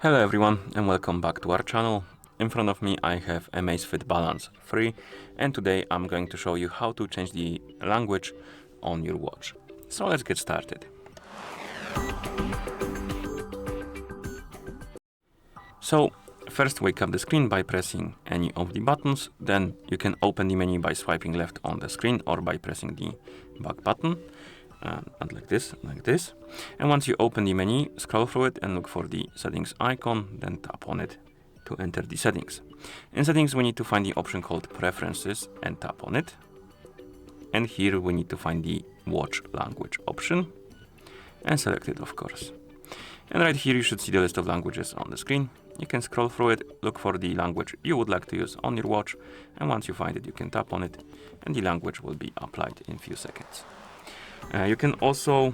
Hello everyone and welcome back to our channel. In front of me I have AMAZFIT Balance 3 and today I'm going to show you how to change the language on your watch. So let's get started. So first wake up the screen by pressing any of the buttons, then you can open the menu by swiping left on the screen or by pressing the back button. And like this. And once you open the menu, scroll through it and look for the settings icon, then tap on it to enter the settings. In settings, we need to find the option called preferences and tap on it. And here we need to find the watch language option and select it, of course. And right here you should see the list of languages on the screen. You can scroll through it, look for the language you would like to use on your watch, and once you find it, you can tap on it and the language will be applied in a few seconds. You can also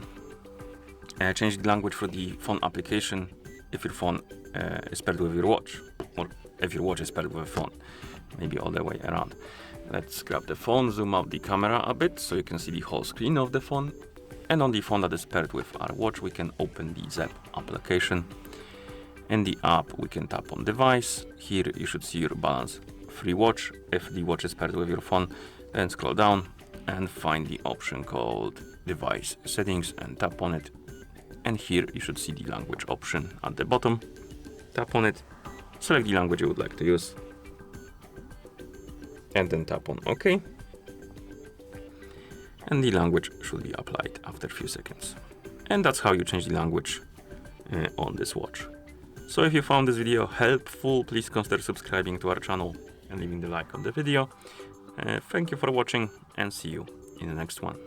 change the language for the phone application if your phone is paired with your watch, or if your watch is paired with a phone, maybe all the way around. Let's grab the phone, zoom out the camera a bit so you can see the whole screen of the phone. And on the phone that is paired with our watch, we can open the Zapp application. In the app, we can tap on device. Here you should see your Balance 3 watch. If the watch is paired with your phone, then scroll down and find the option called device settings and tap on it. And here you should see the language option at the bottom. Tap on it, select the language you would like to use, and then tap on OK. And the language should be applied after a few seconds. And that's how you change the language on this watch. So if you found this video helpful, please consider subscribing to our channel and leaving the like on the video. Thank you for watching and see you in the next one.